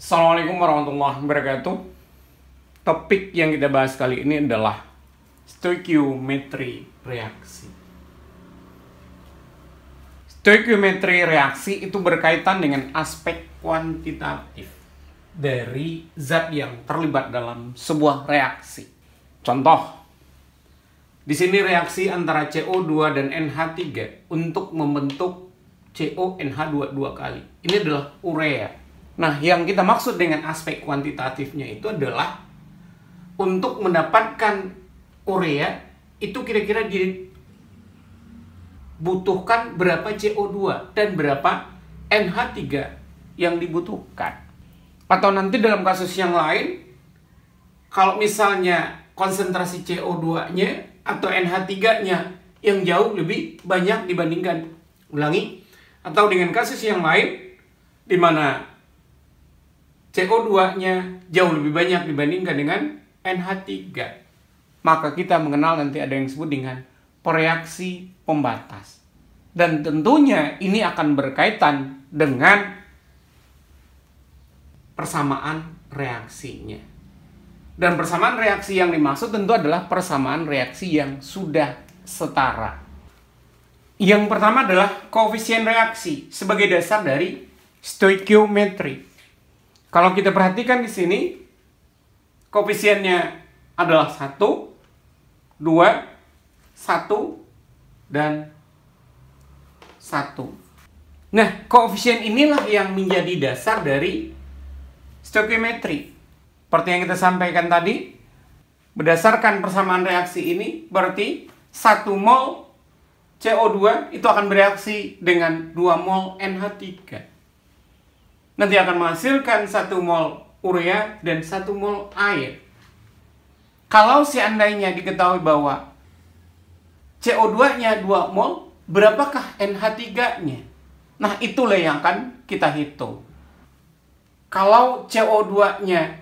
Assalamualaikum warahmatullahi wabarakatuh. Topik yang kita bahas kali ini adalah stoichiometri reaksi. Stoichiometri reaksi itu berkaitan dengan aspek kuantitatif dari zat yang terlibat dalam sebuah reaksi. Contoh, di sini reaksi antara CO2 dan NH3 untuk membentuk CONH2 dua kali. Ini adalah urea. Nah, yang kita maksud dengan aspek kuantitatifnya itu adalah untuk mendapatkan urea itu kira-kira dibutuhkan berapa CO2 dan berapa NH3 yang dibutuhkan. Atau nanti dalam kasus yang lain, kalau misalnya konsentrasi CO2-nya atau NH3-nya yang jauh lebih banyak dibandingkan, atau dengan kasus yang lain di mana CO2-nya jauh lebih banyak dibandingkan dengan NH3. Maka kita mengenal nanti ada yang disebut dengan pereaksi pembatas. Dan tentunya ini akan berkaitan dengan persamaan reaksinya. Dan persamaan reaksi yang dimaksud tentu adalah persamaan reaksi yang sudah setara. Yang pertama adalah koefisien reaksi sebagai dasar dari stoichiometri. Kalau kita perhatikan di sini, koefisiennya adalah 1, 2, 1, dan 1. Nah, koefisien inilah yang menjadi dasar dari stoichiometri. Seperti yang kita sampaikan tadi, berdasarkan persamaan reaksi ini, berarti 1 mol CO2 itu akan bereaksi dengan 2 mol NH3. Nanti akan menghasilkan 1 mol urea dan 1 mol air. Kalau seandainya diketahui bahwa CO2-nya 2 mol, berapakah NH3-nya? Nah, itulah yang akan kita hitung. Kalau CO2-nya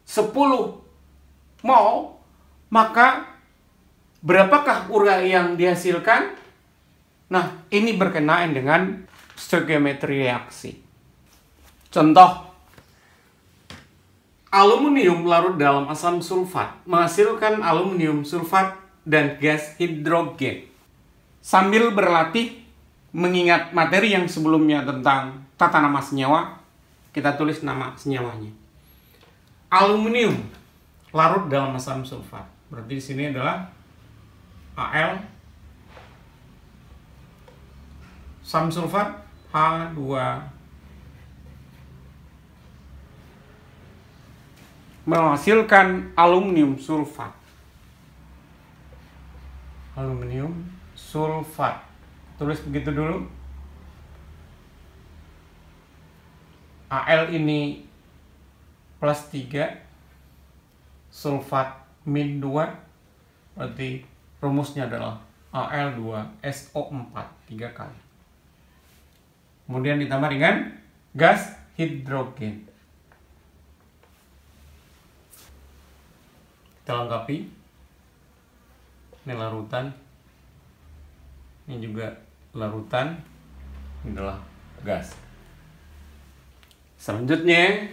10 mol, maka berapakah urea yang dihasilkan? Nah, ini berkenaan dengan stoichiometri reaksi. Contoh, aluminium larut dalam asam sulfat menghasilkan aluminium sulfat dan gas hidrogen. Sambil berlatih mengingat materi yang sebelumnya tentang tata nama senyawa, kita tulis nama senyawanya. Aluminium larut dalam asam sulfat. Berarti di sini adalah Al, asam sulfat H2, menghasilkan aluminium sulfat. Aluminium sulfat. Tulis begitu dulu. Al ini plus 3, sulfat min 2, berarti rumusnya adalah Al2SO4 3 kali. Kemudian ditambah dengan gas hidrogen. Kita lengkapi. Ini larutan. Ini juga larutan. Ini adalah gas. Selanjutnya,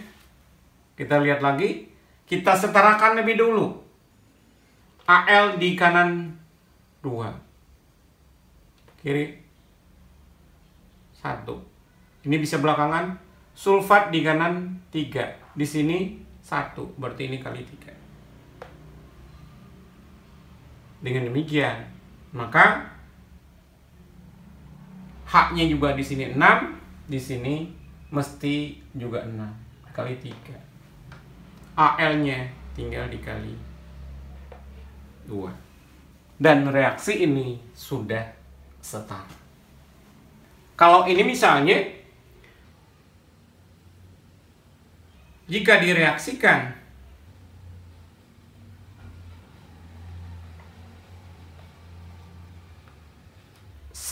kita lihat lagi. Kita setarakan lebih dulu. Al di kanan 2. Kiri 1. Ini bisa belakangan. Sulfat di kanan 3. Di sini 1. Berarti ini kali 3. Dengan demikian, maka H-nya juga di sini 6, di sini mesti juga 6 kali 3. Al-nya tinggal dikali 2. Dan reaksi ini sudah setara. Kalau ini misalnya, jika direaksikan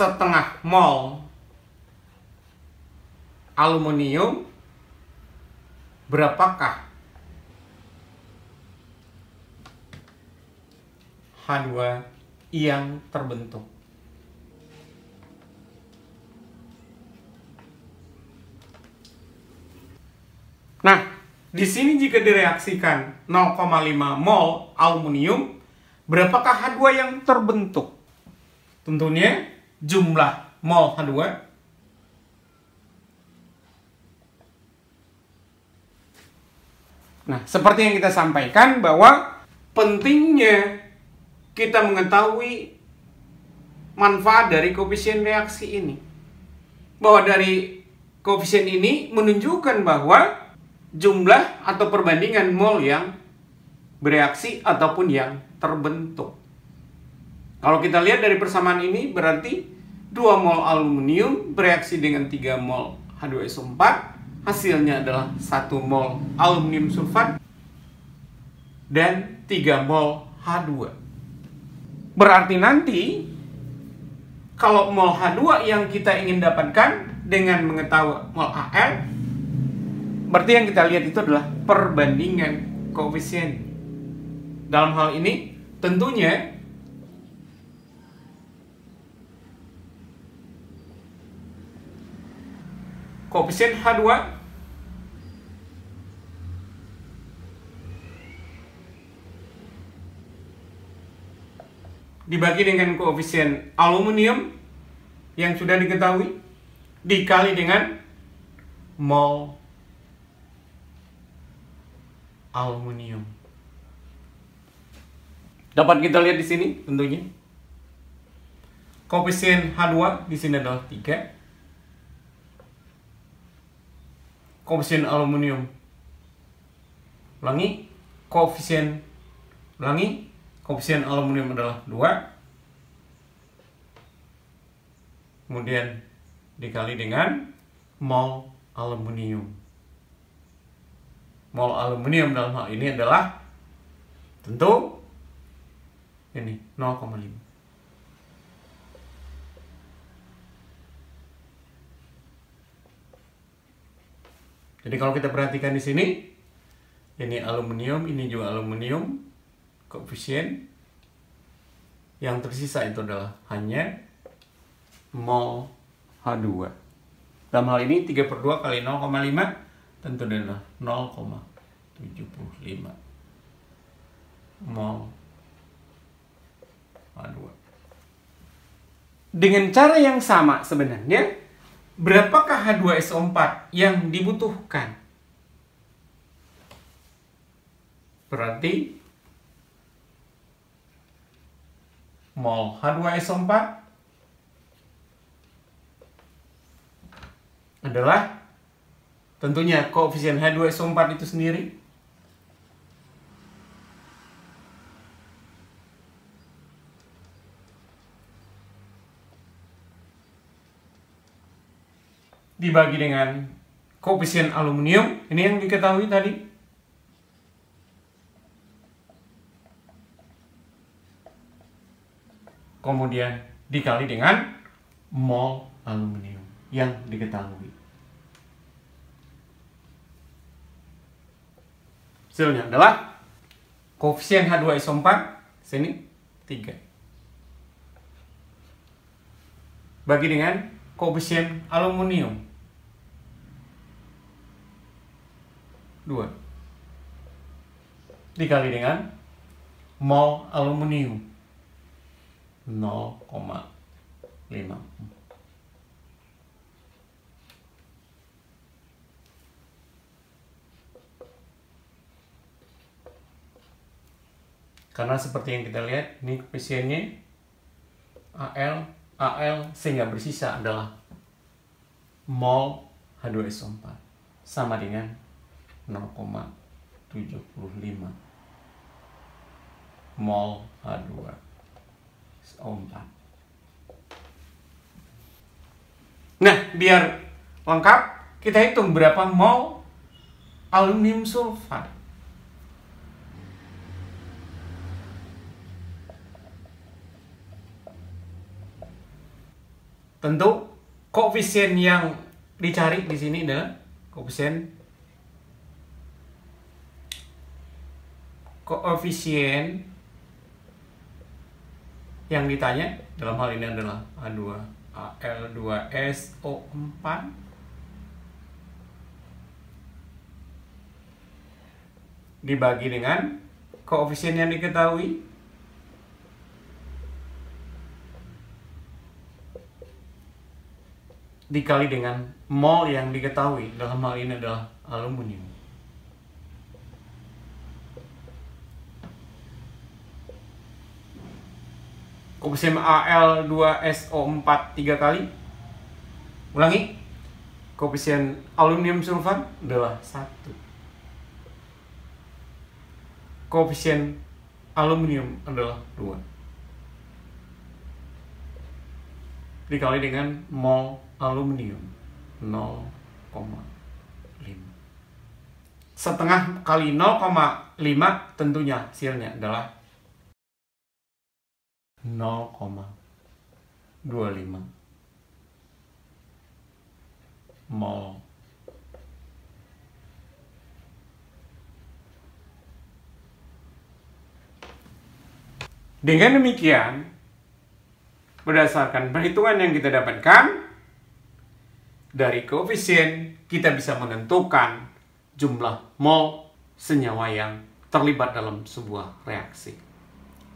setengah mol aluminium, berapakah H2 yang terbentuk? Nah, di sini jika direaksikan 0,5 mol aluminium, berapakah H2 yang terbentuk? Tentunya jumlah mol H2 Nah, seperti yang kita sampaikan bahwa pentingnya kita mengetahui manfaat dari koefisien reaksi ini. Bahwa dari koefisien ini menunjukkan bahwa jumlah atau perbandingan mol yang bereaksi ataupun yang terbentuk. Kalau kita lihat dari persamaan ini berarti 2 mol aluminium bereaksi dengan 3 mol H2SO4. Hasilnya adalah 1 mol aluminium sulfat dan 3 mol H2. Berarti nanti kalau mol H2 yang kita ingin dapatkan dengan mengetahui mol Al, berarti yang kita lihat itu adalah perbandingan koefisien. Dalam hal ini tentunya koefisien H2 dibagi dengan koefisien aluminium yang sudah diketahui dikali dengan mol aluminium. Dapat kita lihat di sini tentunya. Koefisien H2 di sini adalah 3. Koefisien aluminium ulangi, koefisien aluminium adalah 2, kemudian dikali dengan mol aluminium. Mol aluminium dalam hal ini adalah tentu ini 0,5. Jadi kalau kita perhatikan di sini, ini aluminium, ini juga aluminium, koefisien yang tersisa itu adalah hanya mol H2. Dalam hal ini 3/2 kali 0,5 tentu adalah 0,75 mol H2. Dengan cara yang sama sebenarnya, berapakah H2SO4 yang dibutuhkan? Berarti mol H2SO4 adalah tentunya koefisien H2SO4 itu sendiri dibagi dengan koefisien aluminium, ini yang diketahui tadi, kemudian dikali dengan mol aluminium yang diketahui. Hasilnya adalah koefisien H2SO4 sini 3 bagi dengan koefisien aluminium 2 dikali dengan mol aluminium 0,5. Karena seperti yang kita lihat, ini koefisiennya Al sehingga bersisa adalah mol H2SO4 sama dengan 0,75 mol H2SO4. Nah, biar lengkap, kita hitung berapa mol aluminium sulfat. Tentu koefisien yang dicari di sini adalah koefisien yang ditanya dalam hal ini adalah Al2SO4 dibagi dengan koefisien yang diketahui dikali dengan mol yang diketahui. Dalam hal ini adalah aluminium. Koefisien Al2SO4 3 kali. Ulangi. Koefisien aluminium sulfat adalah 1. Koefisien aluminium adalah 2. Dikali dengan mol aluminium 0,5. Setengah kali 0,5 tentunya hasilnya adalah 0,25 mol. Dengan demikian, berdasarkan perhitungan yang kita dapatkan dari koefisien, kita bisa menentukan jumlah mol senyawa yang terlibat dalam sebuah reaksi.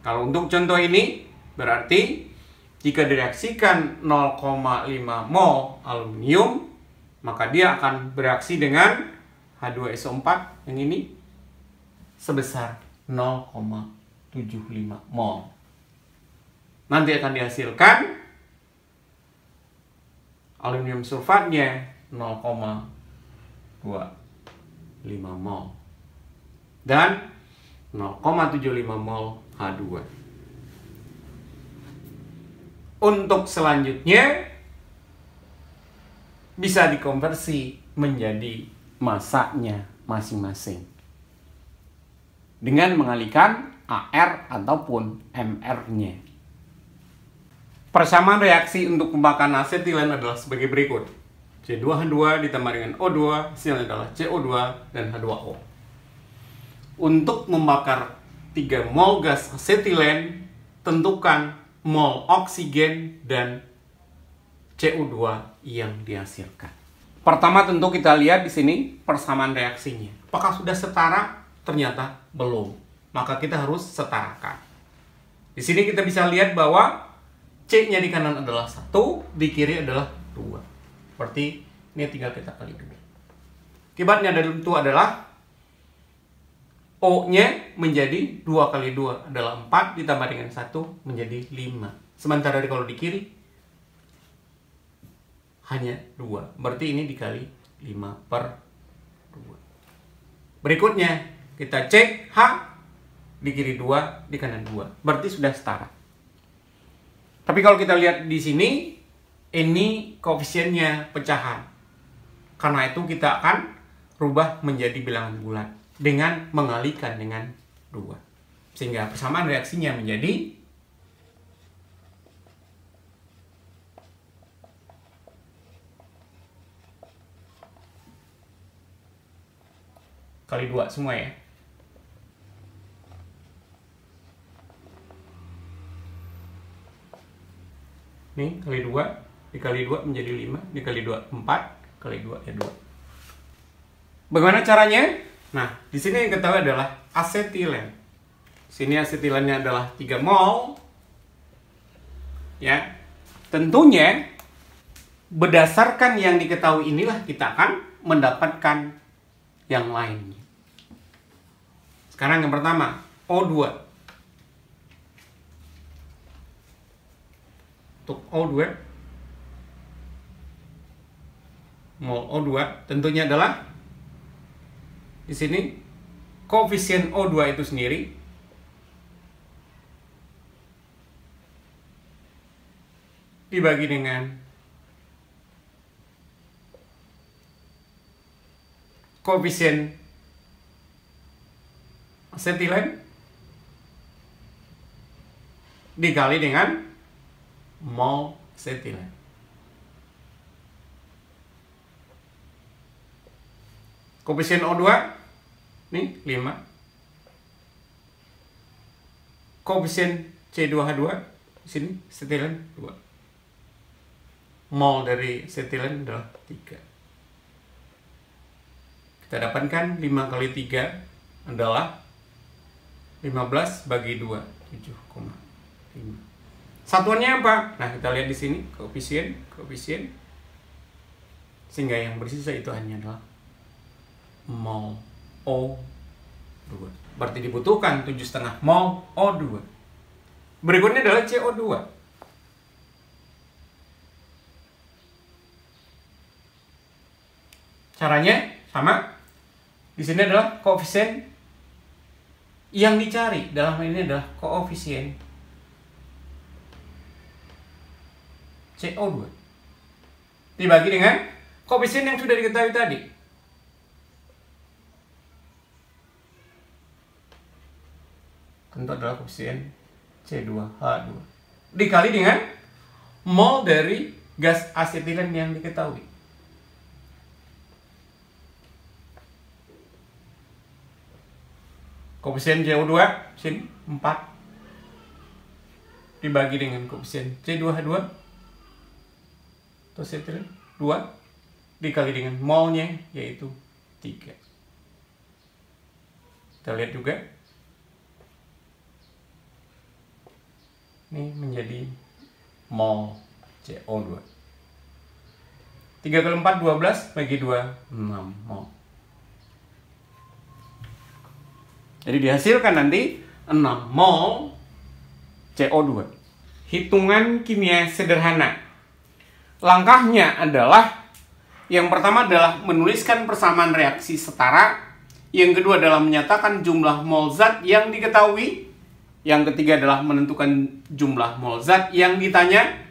Kalau untuk contoh ini, berarti jika direaksikan 0,5 mol aluminium, maka dia akan bereaksi dengan H2SO4 yang ini sebesar 0,75 mol. Nanti akan dihasilkan aluminium sulfatnya 0,25 mol dan 0,75 mol H2. Untuk selanjutnya bisa dikonversi menjadi masanya masing-masing dengan mengalihkan AR ataupun MR-nya. Persamaan reaksi untuk pembakaran asetilen adalah sebagai berikut. C2H2 ditambah dengan O2, hasilnya adalah CO2 dan H2O. Untuk membakar 3 mol gas asetilen, tentukan mol oksigen dan CO2 yang dihasilkan. Pertama tentu kita lihat di sini persamaan reaksinya. Apakah sudah setara? Ternyata belum. Maka kita harus setarakan. Di sini kita bisa lihat bahwa C-nya di kanan adalah 1, di kiri adalah 2. Berarti ini tinggal kita kali 2. Akibatnya dari itu adalah O-nya menjadi 2 kali 2 adalah 4 ditambah dengan 1 menjadi 5. Sementara kalau di kiri hanya 2. Berarti ini dikali 5/2. Berikutnya kita cek H di kiri 2, di kanan 2. Berarti sudah setara. Tapi kalau kita lihat di sini, ini koefisiennya pecahan. Karena itu kita akan rubah menjadi bilangan bulat dengan mengalihkan dengan 2. Sehingga persamaan reaksinya menjadi kali 2 semua ya. Nih, kali 2, dikali 2 menjadi 5, dikali 2, 4, kali 2 ya 2. Bagaimana caranya? Nah, di sini yang ketahui adalah asetilen. Sini asetilennya adalah 3 mol. Ya. Tentunya, berdasarkan yang diketahui inilah kita akan mendapatkan yang lainnya. Sekarang yang pertama, O2. Untuk O2, mol O2 tentunya adalah di sini koefisien O2 itu sendiri dibagi dengan koefisien asetilen dikali dengan mol asetilen. Koefisien O2 nih 5. Koefisien C2H2 di sini asetilen 2. Mol dari asetilen adalah 3. Kita dapatkan 5 kali 3 adalah 15 bagi 2, 7,5. Satuannya apa? Nah, kita lihat di sini koefisien. Sehingga yang bersisa itu hanya adalah mol O2. Berarti dibutuhkan 7,5 mol O2. Berikutnya adalah CO2. Caranya sama. Di sini adalah koefisien yang dicari. Dalam hal ini adalah koefisien CO2 dibagi dengan koefisien yang sudah diketahui tadi. Tentu adalah koefisien C2H2 dikali dengan mol dari gas asetilen yang diketahui. Koefisien CO2 sini 4 dibagi dengan koefisien C2H2 atau asetilen 2 dikali dengan molnya yaitu 3. Kita lihat juga ini menjadi mol CO2. 3 kali 4 12 bagi 2 6 mol. Jadi dihasilkan nanti 6 mol CO2. Hitungan kimia sederhana. Langkahnya adalah yang pertama adalah menuliskan persamaan reaksi setara. Yang kedua adalah menyatakan jumlah mol zat yang diketahui. Yang ketiga adalah menentukan jumlah mol zat yang ditanya.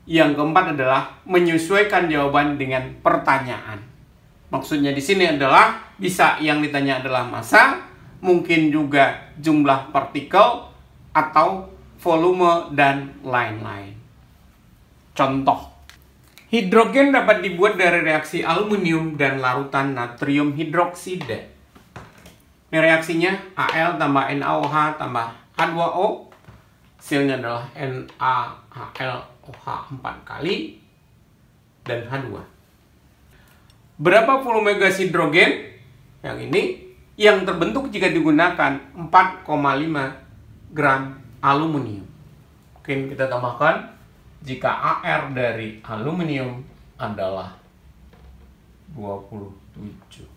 Yang keempat adalah menyesuaikan jawaban dengan pertanyaan. Maksudnya di sini adalah bisa yang ditanya adalah massa, mungkin juga jumlah partikel atau volume dan lain-lain. Contoh, hidrogen dapat dibuat dari reaksi aluminium dan larutan natrium hidroksida. Ini reaksinya Al tambah NaOH tambah H2O. Hasilnya adalah NaHlOH 4 kali dan H2. Berapa volume gas hidrogen? Yang ini yang terbentuk jika digunakan 4,5 gram aluminium. Mungkin kita tambahkan jika AR dari aluminium adalah 27.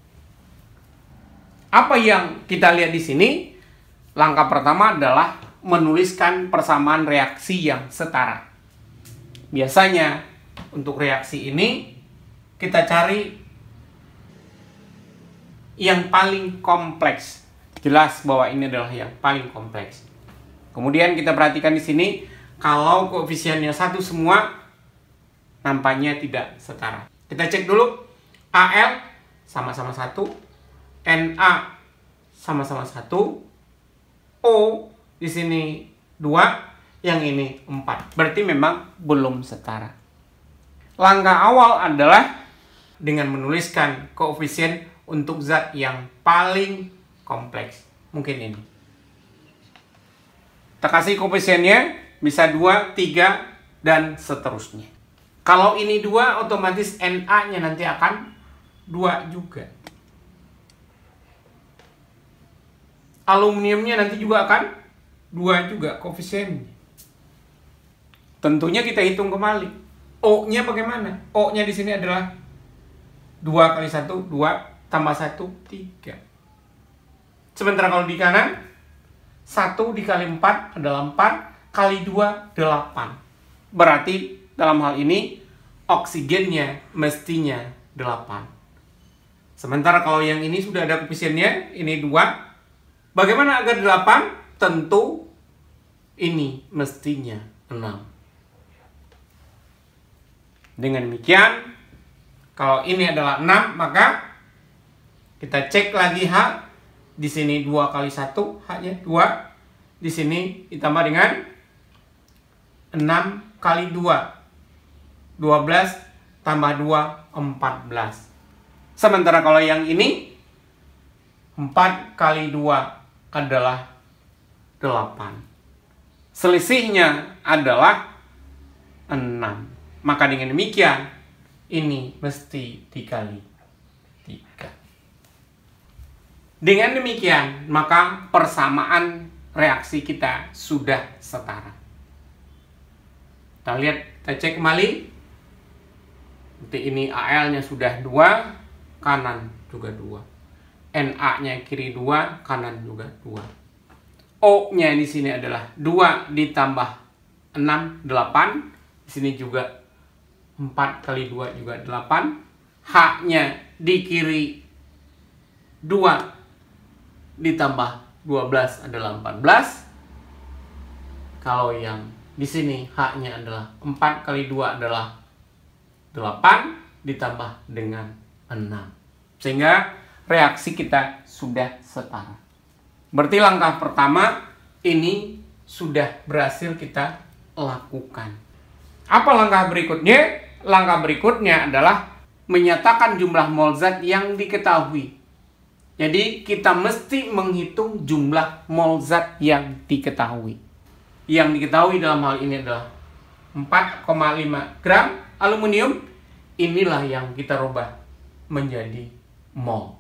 Apa yang kita lihat di sini? Langkah pertama adalah menuliskan persamaan reaksi yang setara. Biasanya untuk reaksi ini kita cari yang paling kompleks. Jelas bahwa ini adalah yang paling kompleks. Kemudian kita perhatikan di sini, kalau koefisiennya satu semua, nampaknya tidak setara. Kita cek dulu. Al sama-sama 1, Na sama-sama 1, O di sini 2, yang ini 4. Berarti memang belum setara. Langkah awal adalah dengan menuliskan koefisien untuk zat yang paling kompleks. Mungkin ini. Kita kasih koefisiennya bisa 2, 3, dan seterusnya. Kalau ini 2, otomatis Na-nya nanti akan 2 juga. Aluminiumnya nanti juga akan 2 juga koefisiennya. Tentunya kita hitung kembali. O-nya bagaimana? O-nya di sini adalah 2 kali 1, 2, tambah 1, 3. Sementara kalau di kanan, 1 dikali 4 adalah 4, kali 2, 8. Berarti dalam hal ini, oksigennya mestinya 8. Sementara kalau yang ini sudah ada koefisiennya, ini 2. Bagaimana agar 8? Tentu ini mestinya 6. Dengan demikian, kalau ini adalah 6, maka kita cek lagi H. Di sini 2 kali 1, H-nya 2. Di sini ditambah dengan 6 kali 2. 12 tambah 2, 14. Sementara kalau yang ini, 4 kali 2 adalah 8. Selisihnya adalah 6. Maka dengan demikian, ini mesti dikali 3. Dengan demikian, maka persamaan reaksi kita sudah setara. Kita lihat, kita cek kembali. Berarti ini Al-nya sudah 2, kanan juga 2. Na-nya kiri 2, kanan juga 2. O-nya di sini adalah 2 ditambah 6, 8. Di sini juga 4 kali 2 juga 8. H-nya di kiri 2 ditambah 12 adalah 14. Kalau yang di sini H-nya adalah 4 kali 2 adalah 8 ditambah dengan 6. Sehingga reaksi kita sudah setara. Berarti langkah pertama ini sudah berhasil kita lakukan. Apa langkah berikutnya? Langkah berikutnya adalah menyatakan jumlah mol zat yang diketahui. Jadi kita mesti menghitung jumlah mol zat yang diketahui. Yang diketahui dalam hal ini adalah 4,5 gram aluminium. Inilah yang kita rubah menjadi mol.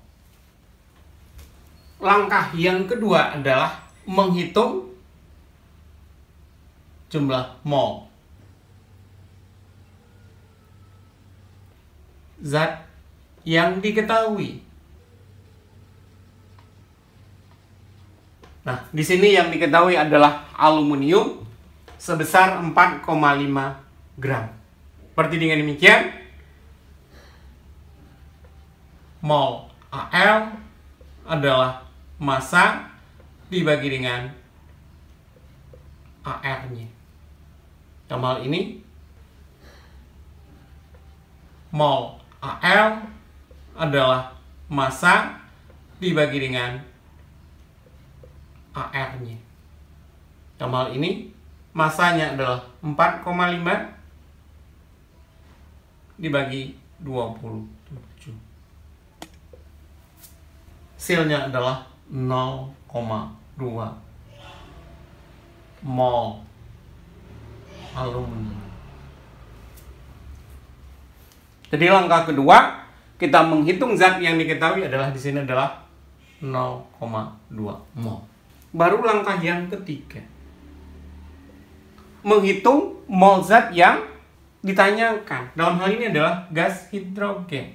Langkah yang kedua adalah menghitung jumlah mol zat yang diketahui. Nah, di sini yang diketahui adalah aluminium sebesar 4,5 gram. Seperti dengan demikian, mol Al adalah massa dibagi dengan AR-nya. Dalam hal ini, mol Al adalah massa dibagi dengan AR-nya. Dalam hal ini, massanya adalah 4,5 dibagi 27. Hasilnya adalah 0,2 mol aluminium. Jadi langkah kedua, kita menghitung zat yang diketahui adalah di sini adalah 0,2 mol. Baru langkah yang ketiga, menghitung mol zat yang ditanyakan. Dalam hal ini adalah gas hidrogen.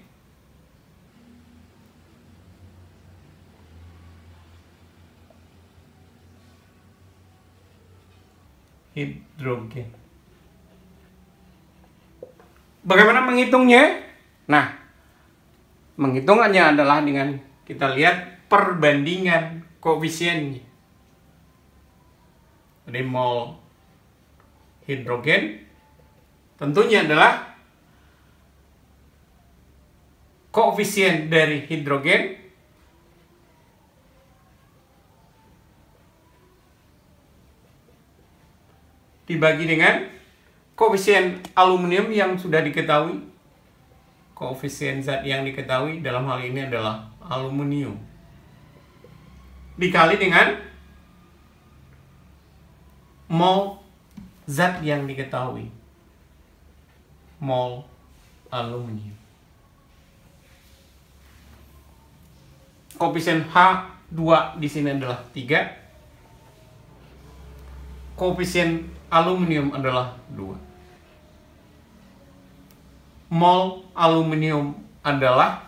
Bagaimana menghitungnya? Nah, menghitungannya adalah dengan kita lihat perbandingan koefisiennya. Jadi mol hidrogen tentunya adalah koefisien dari hidrogen dibagi dengan koefisien aluminium yang sudah diketahui. Koefisien zat yang diketahui dalam hal ini adalah aluminium. Dikali dengan mol zat yang diketahui. Mol aluminium. Koefisien H2 di sini adalah 3. Koefisien aluminium adalah 2. Mol aluminium adalah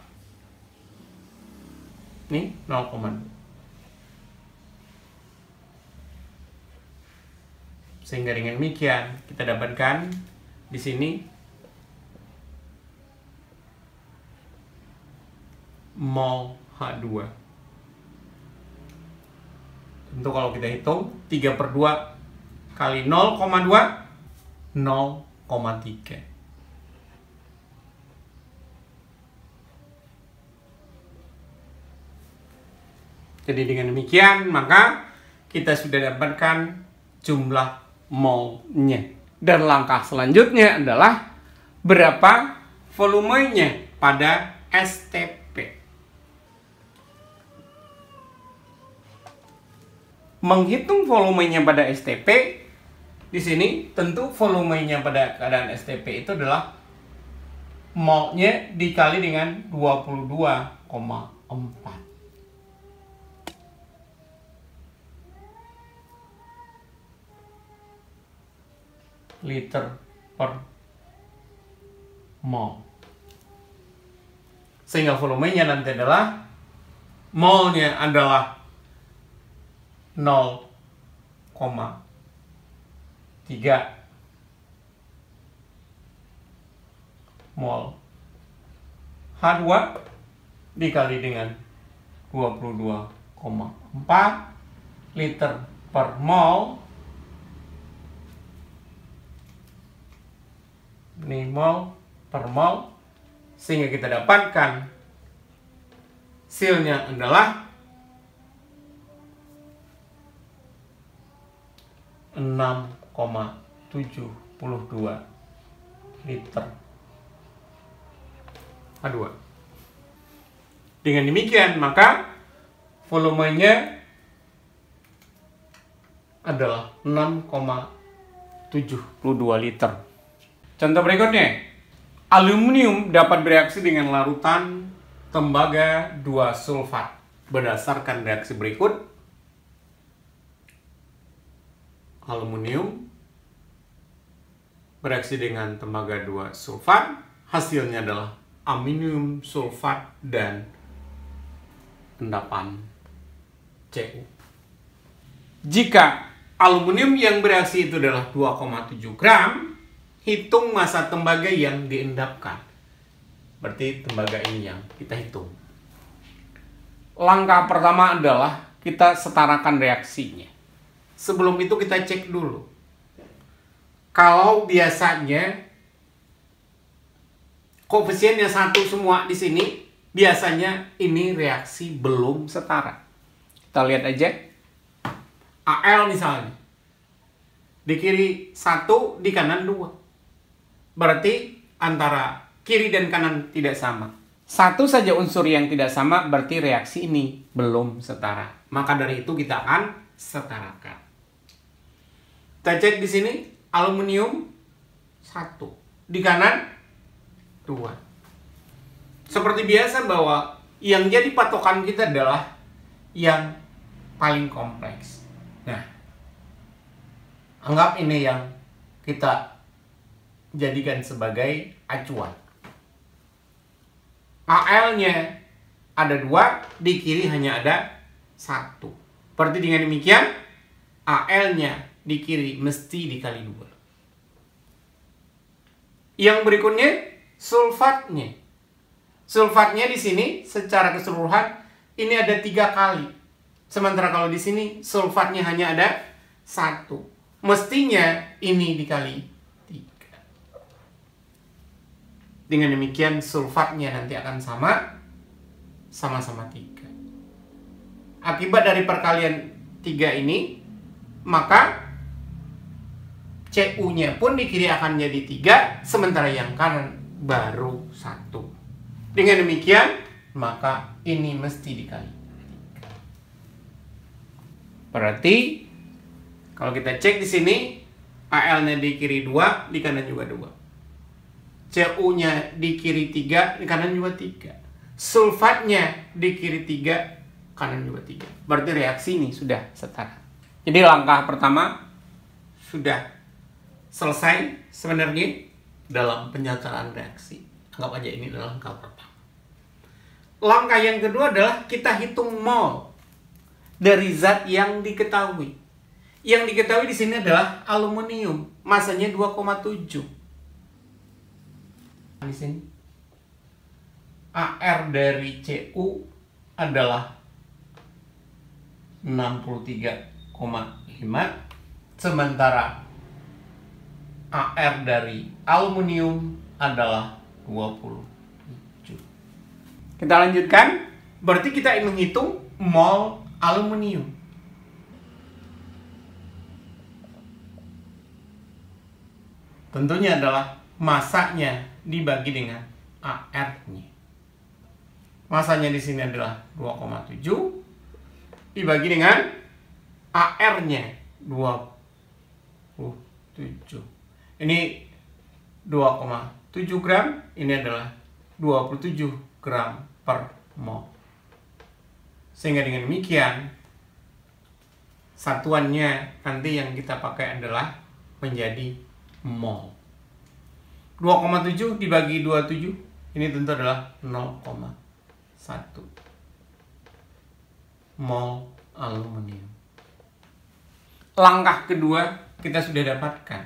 ini 0,2. Sehingga dengan demikian kita dapatkan di sini mol H2. Tentu kalau kita hitung 3/2 kali 0,2, 0,3. Jadi dengan demikian, maka kita sudah dapatkan jumlah molnya. Dan langkah selanjutnya adalah berapa volumenya pada STP. Menghitung volumenya pada STP, di sini tentu volumenya pada keadaan STP itu adalah molnya dikali dengan 22,4. liter per mol. Sehingga volumenya nanti adalah molnya adalah 0,3 mol H2 dikali dengan 22,4 liter per mol. Ini mol per mol. Sehingga kita dapatkan hasilnya adalah 6,72 liter H2. Dengan demikian, maka volumenya adalah 6,72 liter. Contoh berikutnya, aluminium dapat bereaksi dengan larutan tembaga 2 sulfat. Berdasarkan reaksi berikut, aluminium bereaksi dengan tembaga 2 sulfat, hasilnya adalah aluminium sulfat dan endapan Cu. Jika aluminium yang bereaksi itu adalah 2,7 gram, hitung massa tembaga yang diendapkan. Berarti tembaga ini yang kita hitung. Langkah pertama adalah kita setarakan reaksinya. Sebelum itu kita cek dulu. Kalau biasanya koefisiennya 1 semua di sini, biasanya ini reaksi belum setara. Kita lihat aja. Al misalnya. Di kiri 1, di kanan 2. Berarti antara kiri dan kanan tidak sama. Satu saja unsur yang tidak sama berarti reaksi ini belum setara. Maka dari itu kita akan setarakan. Kita cek di sini aluminium 1, di kanan 2. Seperti biasa bahwa yang jadi patokan kita adalah yang paling kompleks. Nah, anggap ini yang kita jadikan sebagai acuan. Al-nya ada 2, di kiri hanya ada 1. Berarti dengan demikian, Al-nya di kiri mesti dikali 2. Yang berikutnya, sulfatnya. Sulfatnya di sini secara keseluruhan ini ada 3 kali. Sementara kalau di sini sulfatnya hanya ada 1. Mestinya ini dikali 3. Dengan demikian sulfatnya nanti akan sama-sama 3. Akibat dari perkalian 3 ini, maka Cu-nya pun di kiri akan jadi 3, sementara yang kanan baru 1. Dengan demikian, maka ini mesti dikali 3. Berarti, kalau kita cek di sini, Al-nya di kiri 2, di kanan juga 2. Cu-nya di kiri 3, di kanan juga 3. Sulfatnya di kiri 3, kanan juga 3. Berarti reaksi ini sudah setara. Jadi langkah pertama sudah selesai sebenarnya dalam penyataan reaksi. Anggap aja ini adalah langkah pertama. Langkah yang kedua adalah kita hitung mol dari zat yang diketahui. Yang diketahui di sini adalah aluminium, masanya 2,7. Di sini AR dari Cu adalah 63,5, sementara AR dari aluminium adalah 27. Kita lanjutkan. Berarti kita menghitung mol aluminium. Tentunya adalah masanya dibagi dengan AR-nya. Masanya di sini adalah 2,7 dibagi dengan AR-nya 27. Ini 2,7 gram, ini adalah 27 gram per mol. Sehingga dengan demikian, satuannya nanti yang kita pakai adalah menjadi mol. 2,7 dibagi 27, ini tentu adalah 0,1 mol aluminium. Langkah kedua kita sudah dapatkan.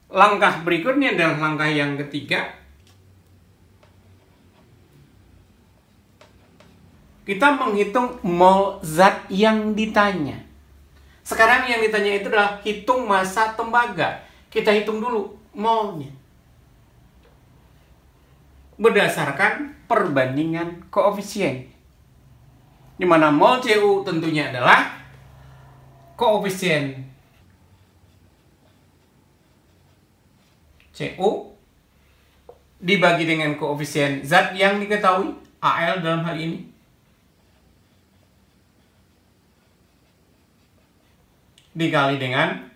Langkah berikutnya adalah langkah yang ketiga. Kita menghitung mol zat yang ditanya. Sekarang yang ditanya itu adalah hitung massa tembaga. Kita hitung dulu molnya berdasarkan perbandingan koefisien, di mana mol Cu tentunya adalah koefisien Cu dibagi dengan koefisien zat yang diketahui, Al dalam hal ini, dikali dengan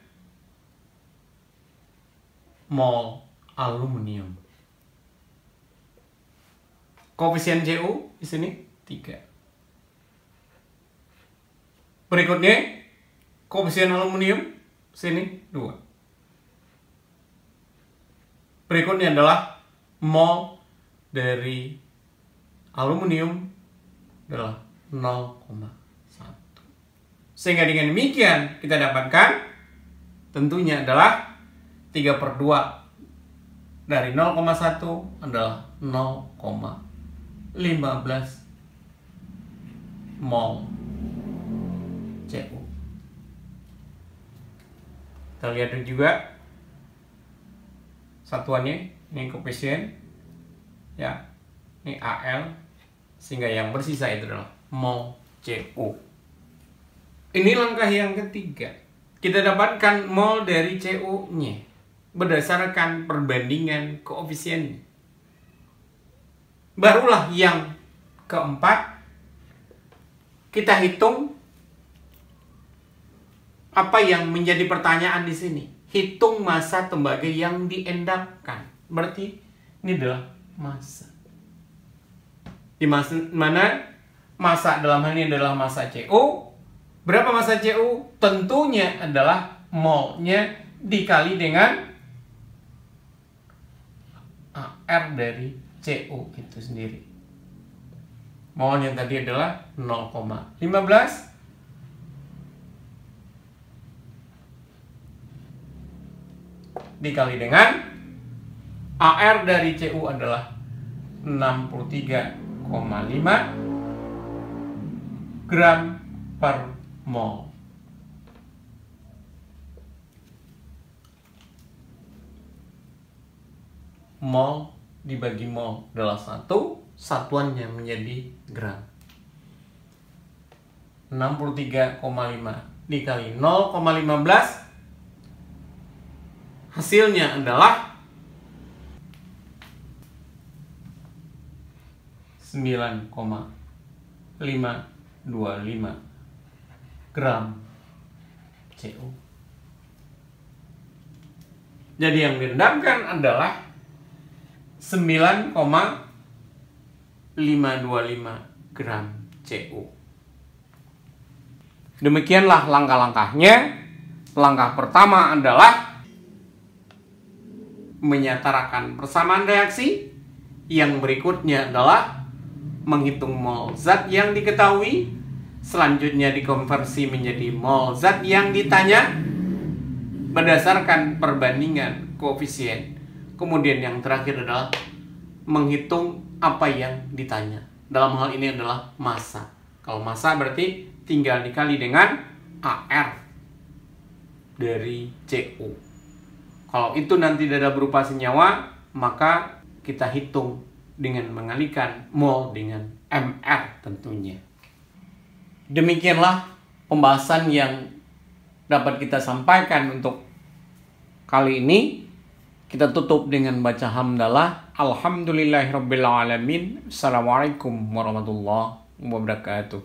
mol aluminium. Koefisien Cu di sini 3. Berikutnya koefisien aluminium sini 2. Berikutnya adalah mol dari aluminium adalah 0,1. Sehingga dengan demikian kita dapatkan tentunya adalah 3/2 dari 0,1 adalah 0,15 mol Cu. Kita lihat juga satuannya, ini koefisien ya, ini Al, sehingga yang bersisa itu adalah mol Cu. Ini langkah yang ketiga. Kita dapatkan mol dari Cu-nya berdasarkan perbandingan koefisiennya. Barulah yang keempat, kita hitung apa yang menjadi pertanyaan di sini. Hitung massa tembaga yang diendapkan. Berarti ini adalah massa. Di mana massa dalam hal ini adalah massa Cu. Berapa massa Cu? Tentunya adalah molnya dikali dengan R dari Cu itu sendiri. Molnya tadi adalah 0,15 dikali dengan AR dari Cu adalah 63,5 gram per mol. Mol dibagi mol adalah 1, satuannya menjadi gram. 63,5 dikali 0,15, hasilnya adalah 9,525 gram Cu. Jadi yang diendapkan adalah 9,525 gram Cu. Demikianlah langkah-langkahnya. Langkah pertama adalah menyetarakan persamaan reaksi. Yang berikutnya adalah menghitung mol zat yang diketahui. Selanjutnya dikonversi menjadi mol zat yang ditanya berdasarkan perbandingan koefisien. Kemudian yang terakhir adalah menghitung apa yang ditanya. Dalam hal ini adalah massa. Kalau massa berarti tinggal dikali dengan AR dari Cu. Kalau itu nanti tidak berupa senyawa, maka kita hitung dengan mengalikan mol dengan MR tentunya. Demikianlah pembahasan yang dapat kita sampaikan untuk kali ini. Kita tutup dengan baca hamdalah. Alhamdulillahirrabbilalamin. Assalamualaikum warahmatullahi wabarakatuh.